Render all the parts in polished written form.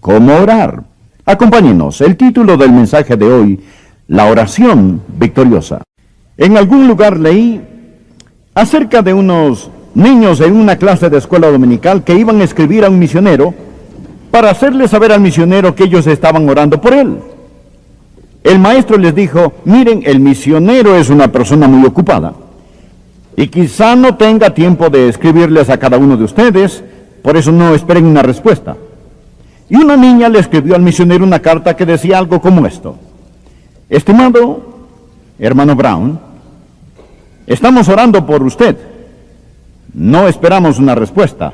cómo orar. Acompáñenos, el título del mensaje de hoy, la oración victoriosa. En algún lugar leí acerca de unos niños en una clase de escuela dominical que iban a escribir a un misionero para hacerle saber al misionero que ellos estaban orando por él. El maestro les dijo: miren, el misionero es una persona muy ocupada y quizá no tenga tiempo de escribirles a cada uno de ustedes, por eso no esperen una respuesta. Y una niña le escribió al misionero una carta que decía algo como esto: estimado hermano Brown, estamos orando por usted, no esperamos una respuesta.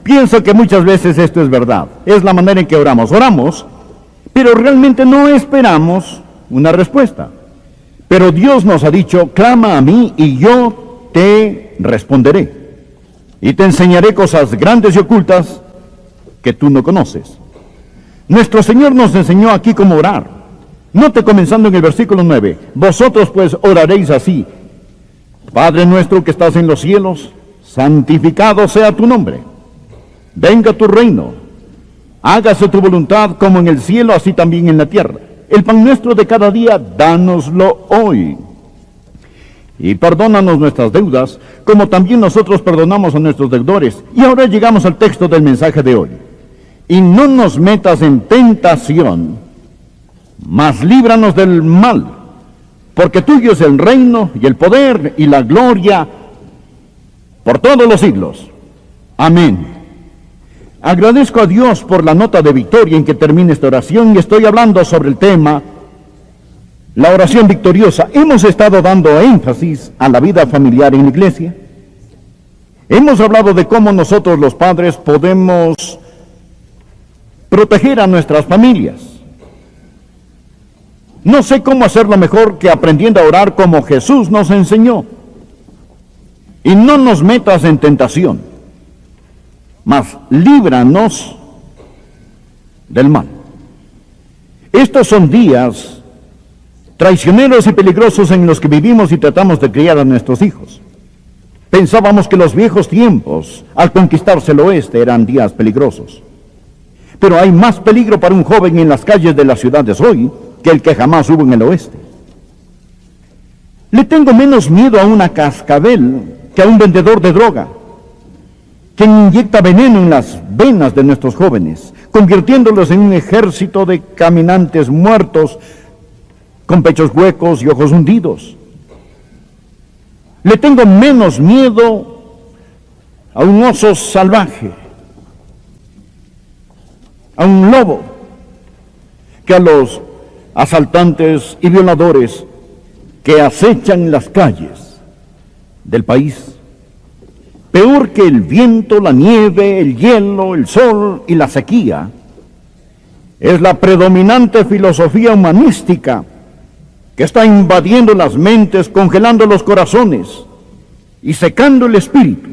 Pienso que muchas veces esto es verdad, es la manera en que oramos, pero realmente no esperamos una respuesta. Pero Dios nos ha dicho: clama a mí y yo te responderé, y te enseñaré cosas grandes y ocultas que tú no conoces. Nuestro Señor nos enseñó aquí cómo orar. Note comenzando en el versículo 9: vosotros pues oraréis así: Padre nuestro que estás en los cielos, santificado sea tu nombre. Venga tu reino. Hágase tu voluntad como en el cielo, así también en la tierra. El pan nuestro de cada día, dánoslo hoy. Y perdónanos nuestras deudas, como también nosotros perdonamos a nuestros deudores. Y ahora llegamos al texto del mensaje de hoy. Y no nos metas en tentación, mas líbranos del mal, porque tuyo es el reino y el poder y la gloria por todos los siglos. Amén. Agradezco a Dios por la nota de victoria en que termina esta oración, y estoy hablando sobre el tema, la oración victoriosa. Hemos estado dando énfasis a la vida familiar en la iglesia. Hemos hablado de cómo nosotros los padres podemos proteger a nuestras familias. No sé cómo hacerlo mejor que aprendiendo a orar como Jesús nos enseñó. Y no nos metas en tentación, mas líbranos del mal. Estos son días traicioneros y peligrosos en los que vivimos y tratamos de criar a nuestros hijos. Pensábamos que los viejos tiempos, al conquistarse el oeste, eran días peligrosos. Pero hay más peligro para un joven en las calles de las ciudades hoy que el que jamás hubo en el oeste. Le tengo menos miedo a una cascabel que a un vendedor de droga, quien inyecta veneno en las venas de nuestros jóvenes, convirtiéndolos en un ejército de caminantes muertos, con pechos huecos y ojos hundidos. Le tengo menos miedo a un oso salvaje, a un lobo, que a los asaltantes y violadores que acechan las calles del país. Peor que el viento, la nieve, el hielo, el sol y la sequía, es la predominante filosofía humanística que está invadiendo las mentes, congelando los corazones y secando el espíritu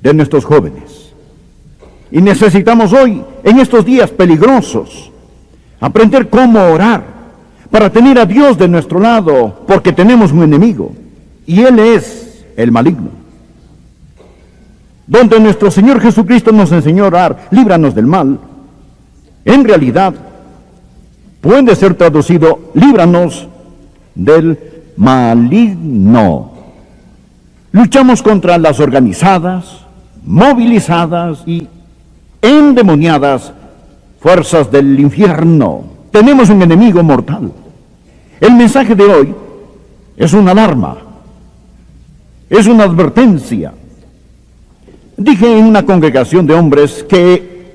de nuestros jóvenes. Y necesitamos hoy, en estos días peligrosos, aprender cómo orar para tener a Dios de nuestro lado, porque tenemos un enemigo, y Él es el maligno. Donde nuestro Señor Jesucristo nos enseñó a orar: líbranos del mal, en realidad puede ser traducido: líbranos del maligno. Luchamos contra las organizadas, movilizadas y endemoniadas fuerzas del infierno. Tenemos un enemigo mortal. El mensaje de hoy es una alarma, es una advertencia. Dije en una congregación de hombres que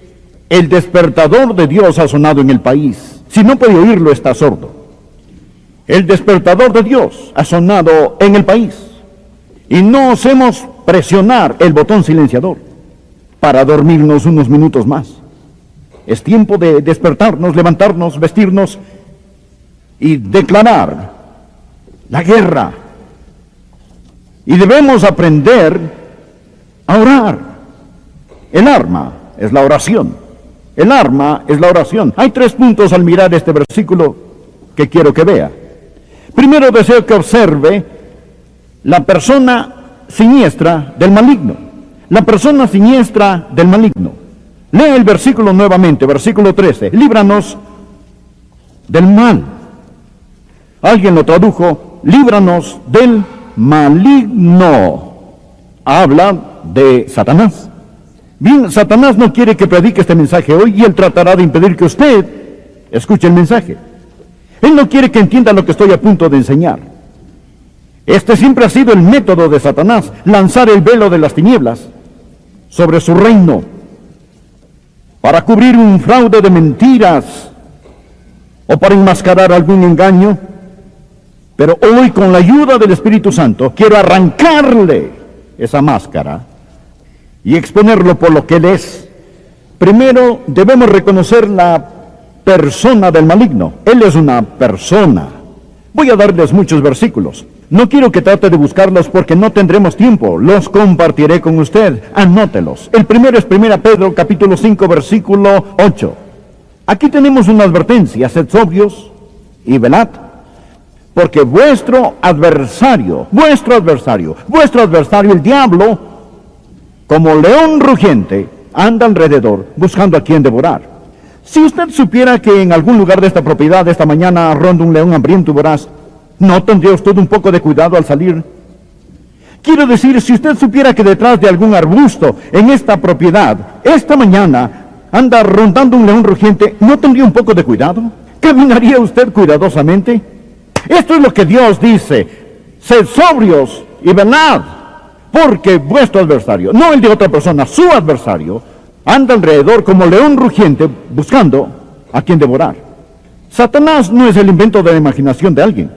el despertador de Dios ha sonado en el país. Si no puede oírlo, está sordo. El despertador de Dios ha sonado en el país, y no osemos presionar el botón silenciador para dormirnos unos minutos más. Es tiempo de despertarnos, levantarnos, vestirnos y declarar la guerra. Y debemos aprender a orar. El arma es la oración. El arma es la oración. Hay 3 puntos al mirar este versículo que quiero que vea. Primero, deseo que observe la persona siniestra del maligno. la persona siniestra del maligno. Lee el versículo nuevamente, versículo 13. Líbranos del mal. Alguien lo tradujo, líbranos del maligno. Habla de Satanás. Bien, Satanás no quiere que predique este mensaje hoy y él tratará de impedir que usted escuche el mensaje. Él no quiere que entienda lo que estoy a punto de enseñar. Este siempre ha sido el método de Satanás, lanzar el velo de las tinieblas sobre su reino para cubrir un fraude de mentiras o para enmascarar algún engaño. Pero hoy, con la ayuda del Espíritu Santo, quiero arrancarle esa máscara y exponerlo por lo que él es. Primero, debemos reconocer la persona del maligno. Él es una persona. Voy a darles muchos versículos. No quiero que trate de buscarlos porque no tendremos tiempo. Los compartiré con usted. Anótelos. El primero es 1 Pedro, capítulo 5, versículo 8. Aquí tenemos una advertencia. Sed sobrios y velad, porque vuestro adversario, el diablo, como león rugiente, anda alrededor buscando a quien devorar. Si usted supiera que en algún lugar de esta propiedad esta mañana ronda un león hambriento y voraz, ¿no tendría usted un poco de cuidado al salir? Quiero decir, si usted supiera que detrás de algún arbusto en esta propiedad, esta mañana, anda rondando un león rugiente, ¿no tendría un poco de cuidado? ¿Caminaría usted cuidadosamente? Esto es lo que Dios dice: sed sobrios y velad, porque vuestro adversario, no el de otra persona, su adversario, anda alrededor como león rugiente buscando a quien devorar. Satanás no es el invento de la imaginación de alguien.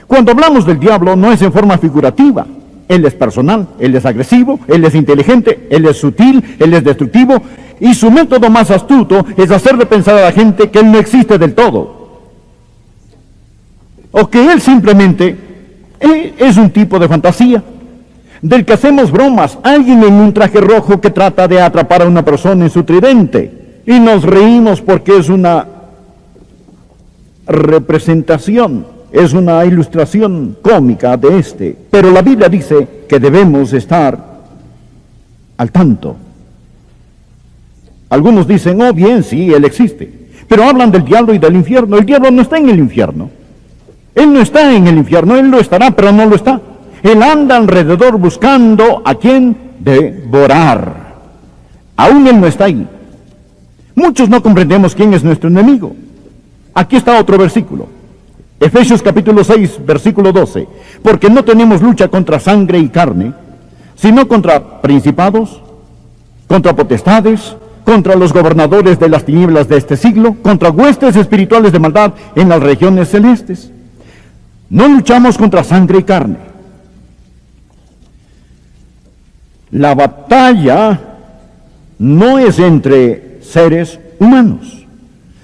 Cuando hablamos del diablo no es en forma figurativa. Él es personal, él es agresivo, él es inteligente, él es sutil, él es destructivo, y su método más astuto es hacerle pensar a la gente que él no existe del todo, o que él simplemente es un tipo de fantasía, del que hacemos bromas, alguien en un traje rojo que trata de atrapar a una persona en su tridente, y nos reímos porque es una representación, es una ilustración cómica de este. Pero la Biblia dice que debemos estar al tanto. Algunos dicen, oh bien, sí, él existe, pero hablan del diablo y del infierno. El diablo no está en el infierno. Él no está en el infierno, él lo estará, pero no lo está. Él anda alrededor buscando a quien devorar. Aún él no está ahí. Muchos no comprendemos quién es nuestro enemigo. Aquí está otro versículo. Efesios capítulo 6, versículo 12. Porque no tenemos lucha contra sangre y carne, sino contra principados, contra potestades, contra los gobernadores de las tinieblas de este siglo, contra huestes espirituales de maldad en las regiones celestes. No luchamos contra sangre y carne. La batalla no es entre seres humanos.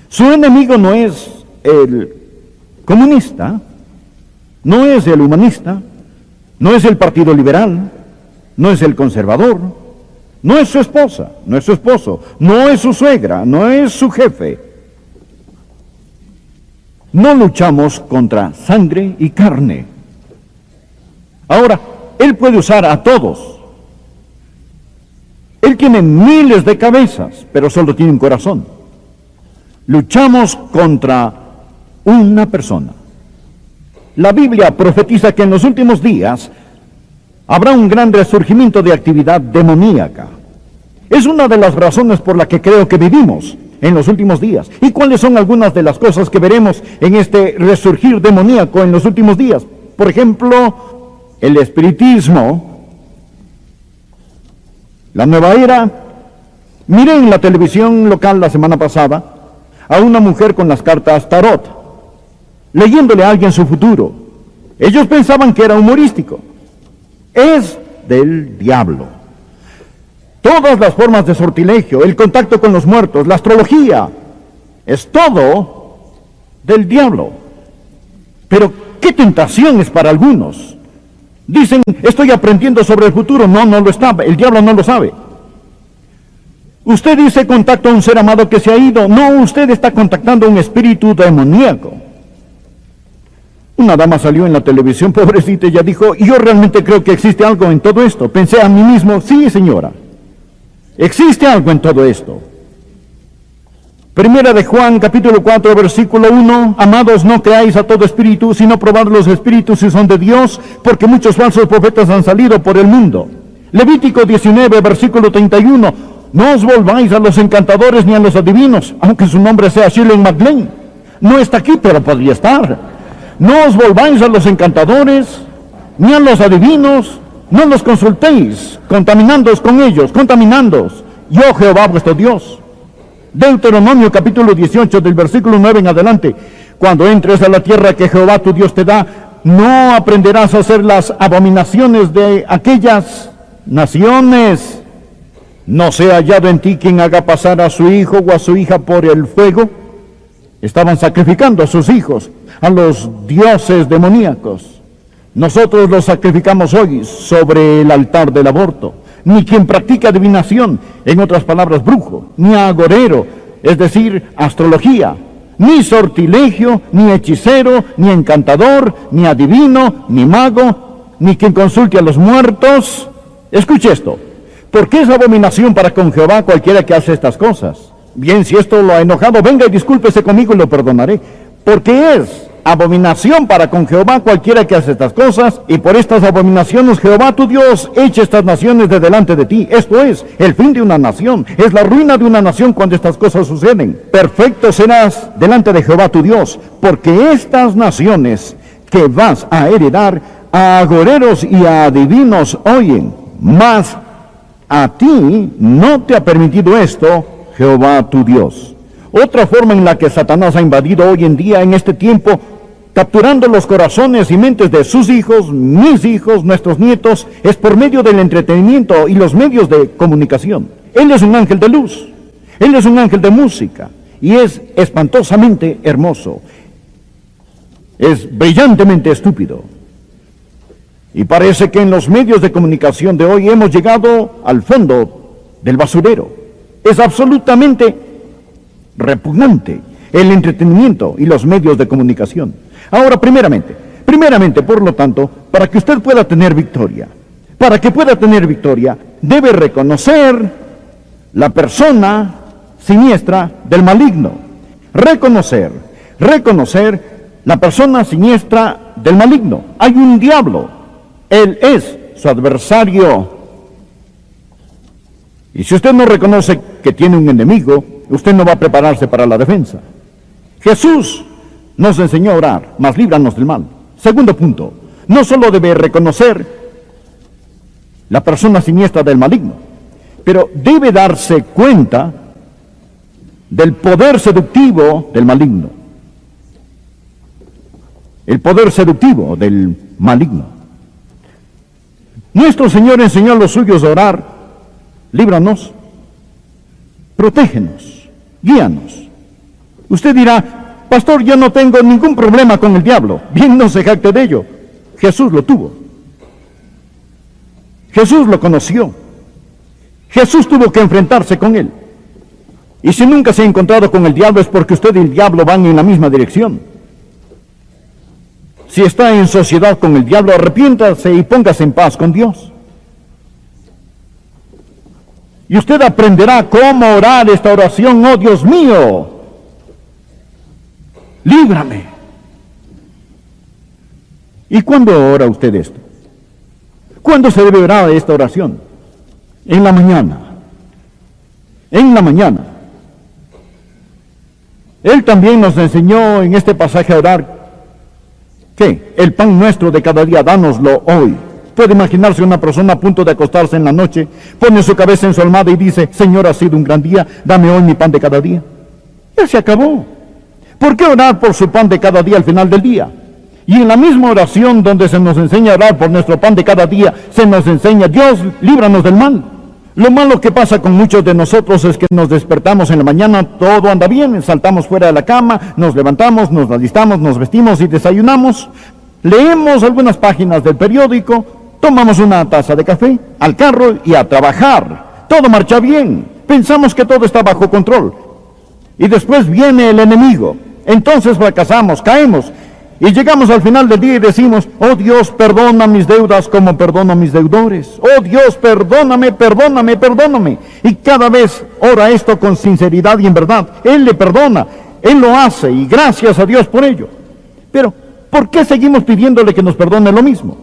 Su enemigo no es el comunista, no es el humanista, no es el Partido Liberal, no es el conservador, no es su esposa, no es su esposo, no es su suegra, no es su jefe. No luchamos contra sangre y carne. Ahora, él puede usar a todos. Él tiene miles de cabezas, pero solo tiene un corazón. Luchamos contra una persona. La Biblia profetiza que en los últimos días habrá un gran resurgimiento de actividad demoníaca. Es una de las razones por la que creo que vivimos en los últimos días. ¿Y cuáles son algunas de las cosas que veremos en este resurgir demoníaco en los últimos días? Por ejemplo, el espiritismo, la nueva era. Miré en la televisión local la semana pasada a una mujer con las cartas tarot, leyéndole a alguien su futuro. Ellos pensaban que era humorístico. Es del diablo. Todas las formas de sortilegio, el contacto con los muertos, la astrología, es todo del diablo. Pero qué tentación es para algunos. Dicen, estoy aprendiendo sobre el futuro. No, no lo está, el diablo no lo sabe. Usted dice contacto a un ser amado que se ha ido. No, usted está contactando a un espíritu demoníaco. Una dama salió en la televisión, pobrecita, y ella dijo, yo realmente creo que existe algo en todo esto. Pensé a mí mismo, sí señora, Existe algo en todo esto. Primera de Juan, capítulo 4, versículo 1. Amados, no creáis a todo espíritu, sino probad los espíritus si son de Dios, porque muchos falsos profetas han salido por el mundo. Levítico 19, versículo 31. No os volváis a los encantadores ni a los adivinos, aunque su nombre sea Shirley MacLaine. No está aquí, pero podría estar. No os volváis a los encantadores ni a los adivinos, no los consultéis, contaminándoos con ellos, contaminándoos. Yo, Jehová, vuestro Dios. Deuteronomio capítulo 18 del versículo 9 en adelante. Cuando entres a la tierra que Jehová tu Dios te da, no aprenderás a hacer las abominaciones de aquellas naciones. No sea hallado en ti quien haga pasar a su hijo o a su hija por el fuego. Estaban sacrificando a sus hijos, a los dioses demoníacos. Nosotros los sacrificamos hoy sobre el altar del aborto. Ni quien practica adivinación, en otras palabras, brujo, ni agorero, es decir, astrología, ni sortilegio, ni hechicero, ni encantador, ni adivino, ni mago, ni quien consulte a los muertos. Escuche esto, porque es abominación para con Jehová cualquiera que hace estas cosas. Bien, si esto lo ha enojado, venga y discúlpese conmigo y lo perdonaré, porque es abominación para con Jehová cualquiera que hace estas cosas, y por estas abominaciones Jehová tu Dios echa estas naciones de delante de ti. Esto es el fin de una nación, es la ruina de una nación cuando estas cosas suceden. Perfecto serás delante de Jehová tu Dios, porque estas naciones que vas a heredar a agoreros y a adivinos oyen, mas a ti no te ha permitido esto Jehová tu Dios. Otra forma en la que Satanás ha invadido hoy en día, en este tiempo, capturando los corazones y mentes de sus hijos, mis hijos, nuestros nietos, es por medio del entretenimiento y los medios de comunicación. Él es un ángel de luz, él es un ángel de música, y es espantosamente hermoso, es brillantemente estúpido. Y parece que en los medios de comunicación de hoy hemos llegado al fondo del basurero. Es absolutamente repugnante el entretenimiento y los medios de comunicación. Ahora, primeramente, por lo tanto, para que usted pueda tener victoria, debe reconocer la persona siniestra del maligno. Reconocer la persona siniestra del maligno. Hay un diablo, él es su adversario. Y si usted no reconoce que tiene un enemigo, usted no va a prepararse para la defensa. Jesús nos enseñó a orar, mas líbranos del mal. Segundo punto, no solo debe reconocer la persona siniestra del maligno, pero debe darse cuenta del poder seductivo del maligno. El poder seductivo del maligno. Nuestro Señor enseñó a los suyos a orar: líbranos, protégenos, guíanos. Usted dirá: pastor, yo no tengo ningún problema con el diablo. Bien, no se jacte de ello. Jesús lo tuvo. Jesús lo conoció. Jesús tuvo que enfrentarse con él. Y si nunca se ha encontrado con el diablo, es porque usted y el diablo van en la misma dirección. Si está en sociedad con el diablo, arrepiéntase y póngase en paz con Dios. Y usted aprenderá cómo orar esta oración: oh Dios mío, líbrame. ¿Y cuándo ora usted esto? ¿Cuándo se debe orar esta oración? En la mañana. En la mañana. Él también nos enseñó en este pasaje a orar: ¿qué? El pan nuestro de cada día, dánoslo hoy. Puede imaginarse una persona a punto de acostarse en la noche, pone su cabeza en su almohada y dice: Señor, ha sido un gran día, dame hoy mi pan de cada día. Ya se acabó. ¿Por qué orar por su pan de cada día al final del día? Y en la misma oración donde se nos enseña a orar por nuestro pan de cada día, se nos enseña: Dios, líbranos del mal. Lo malo que pasa con muchos de nosotros es que nos despertamos en la mañana, todo anda bien, saltamos fuera de la cama, nos levantamos, nos alistamos, nos vestimos y desayunamos, leemos algunas páginas del periódico, tomamos una taza de café, al carro y a trabajar. Todo marcha bien, pensamos que todo está bajo control. Y después viene el enemigo, entonces fracasamos, caemos. Y llegamos al final del día y decimos, oh Dios, perdona mis deudas como perdono a mis deudores. Oh Dios, perdóname, perdóname, perdóname. Y cada vez ora esto con sinceridad y en verdad. Él le perdona, Él lo hace y gracias a Dios por ello. Pero, ¿por qué seguimos pidiéndole que nos perdone lo mismo?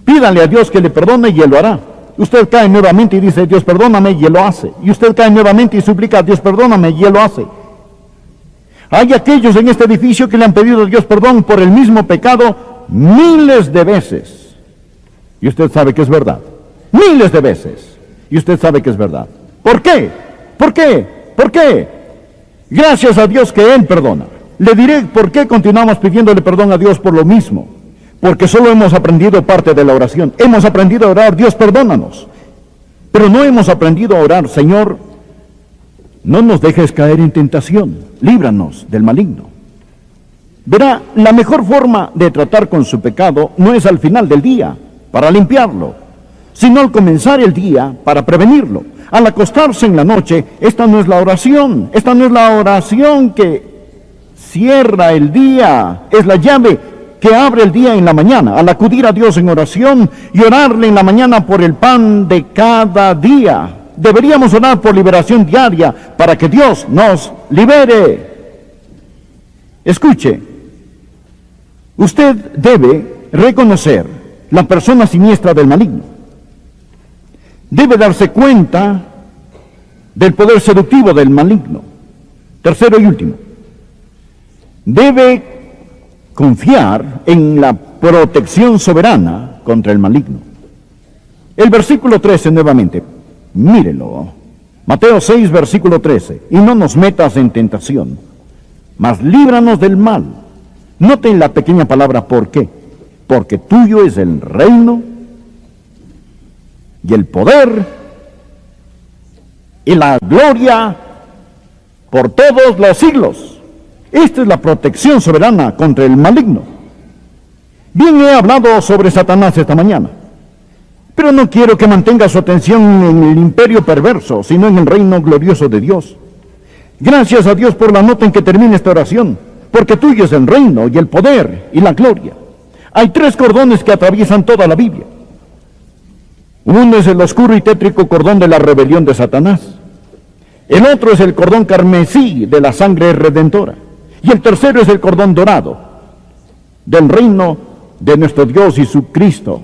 Pídale a Dios que le perdone y Él lo hará. Usted cae nuevamente y dice, Dios, perdóname, y Él lo hace. Y usted cae nuevamente y suplica, Dios, perdóname, y Él lo hace. Hay aquellos en este edificio que le han pedido a Dios perdón por el mismo pecado miles de veces. Y usted sabe que es verdad. Miles de veces. Y usted sabe que es verdad. ¿Por qué? ¿Por qué? ¿Por qué? Gracias a Dios que Él perdona. Le diré por qué continuamos pidiéndole perdón a Dios por lo mismo. Porque solo hemos aprendido parte de la oración. Hemos aprendido a orar, Dios, perdónanos. Pero no hemos aprendido a orar, Señor, no nos dejes caer en tentación, líbranos del maligno. Verá, la mejor forma de tratar con su pecado no es al final del día, para limpiarlo, sino al comenzar el día, para prevenirlo. Al acostarse en la noche, esta no es la oración que cierra el día, es la llave que abre el día en la mañana. Al acudir a Dios en oración y orarle en la mañana por el pan de cada día, deberíamos orar por liberación diaria para que Dios nos libere. Escuche, usted debe reconocer la persona siniestra del maligno. Debe darse cuenta del poder seductivo del maligno. Tercero y último, debe confiar en la protección soberana contra el maligno. El versículo 13 nuevamente. Mírelo, Mateo 6, versículo 13, y no nos metas en tentación, mas líbranos del mal. Noten la pequeña palabra ¿por qué? Porque tuyo es el reino y el poder y la gloria por todos los siglos. Esta es la protección soberana contra el maligno. Bien he hablado sobre Satanás esta mañana. Pero no quiero que mantenga su atención en el imperio perverso, sino en el reino glorioso de Dios. Gracias a Dios por la nota en que termina esta oración, porque tuyo es el reino y el poder y la gloria. Hay tres cordones que atraviesan toda la Biblia. Uno es el oscuro y tétrico cordón de la rebelión de Satanás. El otro es el cordón carmesí de la sangre redentora. Y el tercero es el cordón dorado del reino de nuestro Dios y su Cristo.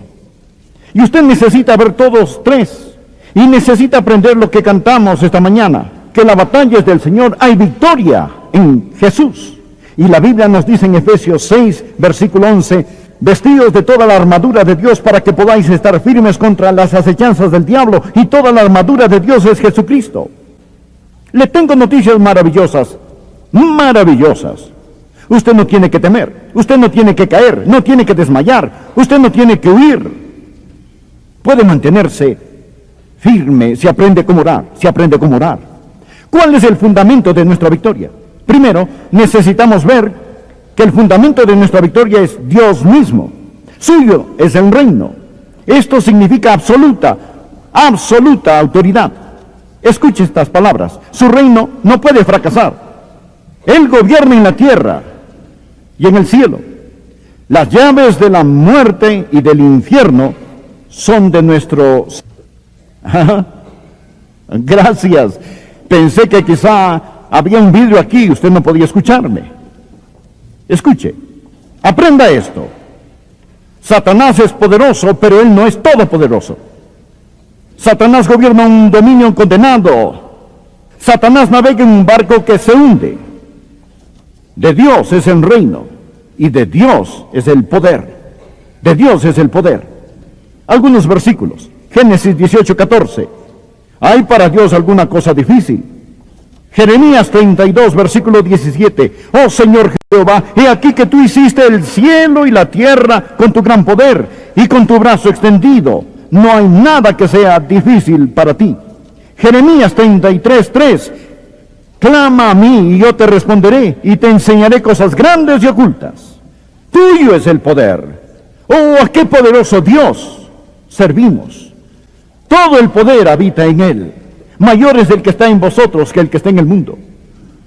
Y usted necesita ver todos tres. Y necesita aprender lo que cantamos esta mañana. Que la batalla es del Señor. Hay victoria en Jesús. Y la Biblia nos dice en Efesios 6, versículo 11. Vestidos de toda la armadura de Dios para que podáis estar firmes contra las acechanzas del diablo. Y toda la armadura de Dios es Jesucristo. Le tengo noticias maravillosas. Maravillosas. Usted no tiene que temer. Usted no tiene que caer. No tiene que desmayar. Usted no tiene que huir. Puede mantenerse firme si aprende cómo orar, ¿Cuál es el fundamento de nuestra victoria? Primero, necesitamos ver que el fundamento de nuestra victoria es Dios mismo. Suyo es el reino. Esto significa absoluta autoridad. Escuche estas palabras. Su reino no puede fracasar. Él gobierna en la tierra y en el cielo. Las llaves de la muerte y del infierno son de nuestro... Gracias. Pensé que quizá había un vidrio aquí y usted no podía escucharme. Escuche, aprenda esto. Satanás es poderoso, pero él no es todopoderoso. Satanás gobierna un dominio condenado. Satanás navega en un barco que se hunde. De Dios es el reino y de Dios es el poder. De Dios es el poder. Algunos versículos. Génesis 18:14. ¿Hay para Dios alguna cosa difícil? Jeremías 32, versículo 17. Oh Señor Jehová, he aquí que tú hiciste el cielo y la tierra con tu gran poder y con tu brazo extendido. No hay nada que sea difícil para ti. Jeremías 33:3. Clama a mí y yo te responderé y te enseñaré cosas grandes y ocultas. Tuyo es el poder. Oh, a qué poderoso Dios servimos. Todo el poder habita en Él. Mayor es el que está en vosotros que el que está en el mundo.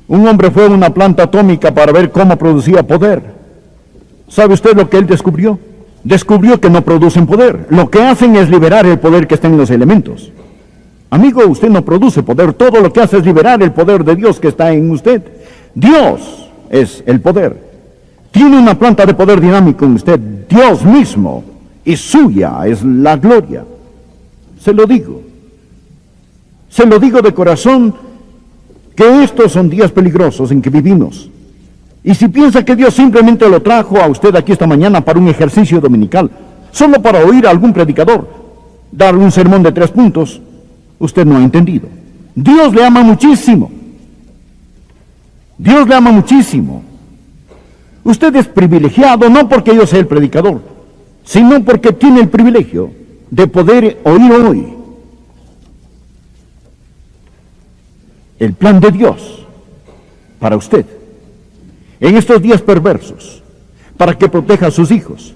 Un hombre fue a una planta atómica para ver cómo producía poder. ¿Sabe usted lo que él descubrió? Descubrió que no producen poder. Lo que hacen es liberar el poder que está en los elementos. Amigo, usted no produce poder. Todo lo que hace es liberar el poder de Dios que está en usted. Dios es el poder. Tiene una planta de poder dinámico en usted. Dios mismo. Y suya es la gloria. Se lo digo. Se lo digo de corazón que estos son días peligrosos en que vivimos. Y si piensa que Dios simplemente lo trajo a usted aquí esta mañana para un ejercicio dominical, solo para oír a algún predicador dar un sermón de 3 puntos, usted no ha entendido. Dios le ama muchísimo. Dios le ama muchísimo. Usted es privilegiado no porque yo sea el predicador, sino porque tiene el privilegio de poder oír hoy el plan de Dios para usted en estos días perversos, para que proteja a sus hijos.